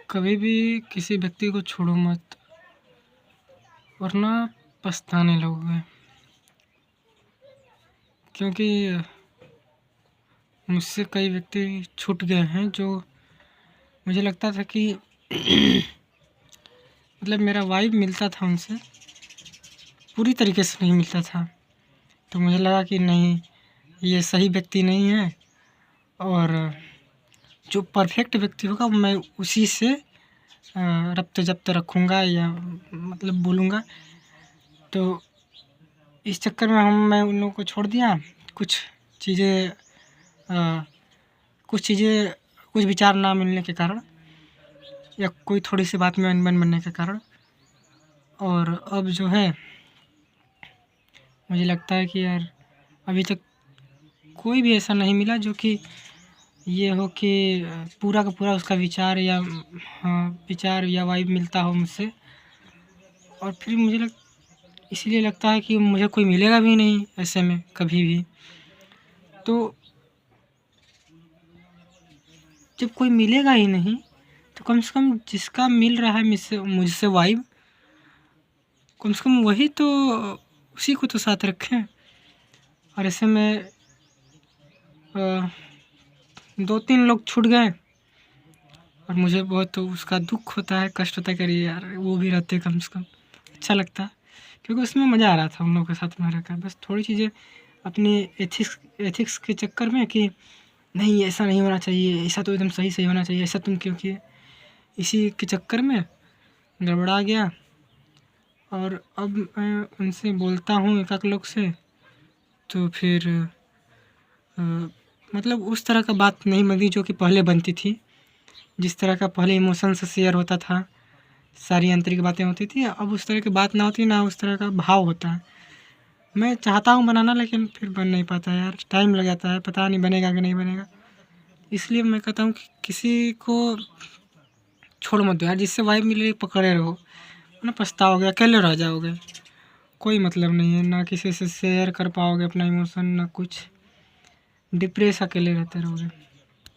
कभी भी किसी व्यक्ति को छोड़ो मत, वरना पछताने लगोगे। क्योंकि मुझसे कई व्यक्ति छूट गए हैं जो मुझे लगता था कि मतलब मेरा वाइब मिलता था उनसे, पूरी तरीके से नहीं मिलता था। तो मुझे लगा कि नहीं, ये सही व्यक्ति नहीं है, और जो परफेक्ट व्यक्ति होगा मैं उसी से रब्त जब्त रखूँगा या मतलब बोलूँगा। तो इस चक्कर में मैं उन लोगों को छोड़ दिया। कुछ चीज़ें कुछ विचार ना मिलने के कारण, या कोई थोड़ी सी बात में अनबन बनने के कारण। और अब जो है मुझे लगता है कि यार अभी तक कोई भी ऐसा नहीं मिला जो कि ये हो कि पूरा का पूरा उसका विचार या वाइब मिलता हो मुझसे। और फिर मुझे इसीलिए लगता है कि मुझे कोई मिलेगा भी नहीं ऐसे में कभी भी। तो जब कोई मिलेगा ही नहीं तो कम से कम जिसका मिल रहा है मुझसे वाइब, कम से कम वही तो, उसी को तो साथ रखें। और ऐसे में 2-3 लोग छूट गए और मुझे बहुत उसका दुख होता है, कष्ट होता है। करिए यार वो भी रहते कम से कम, अच्छा लगता, क्योंकि उसमें मज़ा आ रहा था उन लोगों के साथ में रहकर। बस थोड़ी चीज़ें अपनी एथिक्स के चक्कर में कि नहीं ऐसा नहीं होना चाहिए, ऐसा तो एकदम सही होना चाहिए, ऐसा तुम क्यों किए, इसी के चक्कर में गड़बड़ा गया। और अब मैं उनसे बोलता हूँ एक लोग से, तो फिर मतलब उस तरह का बात नहीं बनती जो कि पहले बनती थी। जिस तरह का पहले इमोशन से शेयर होता था, सारी आंतरिक बातें होती थी, अब उस तरह की बात ना होती, ना उस तरह का भाव होता है। मैं चाहता हूँ बनाना, लेकिन फिर बन नहीं पाता यार, टाइम लग जाता है, पता नहीं बनेगा कि नहीं बनेगा। इसलिए मैं कहता हूँ कि किसी को छोड़ मत दो यार, जिससे वाइब मिले पकड़े रहो, ना पछताओगे, अकेले रह जाओगे, कोई मतलब नहीं है। ना किसी से शेयर कर पाओगे अपना इमोशन, ना कुछ, डिप्रेस अकेले रहते रहोगे।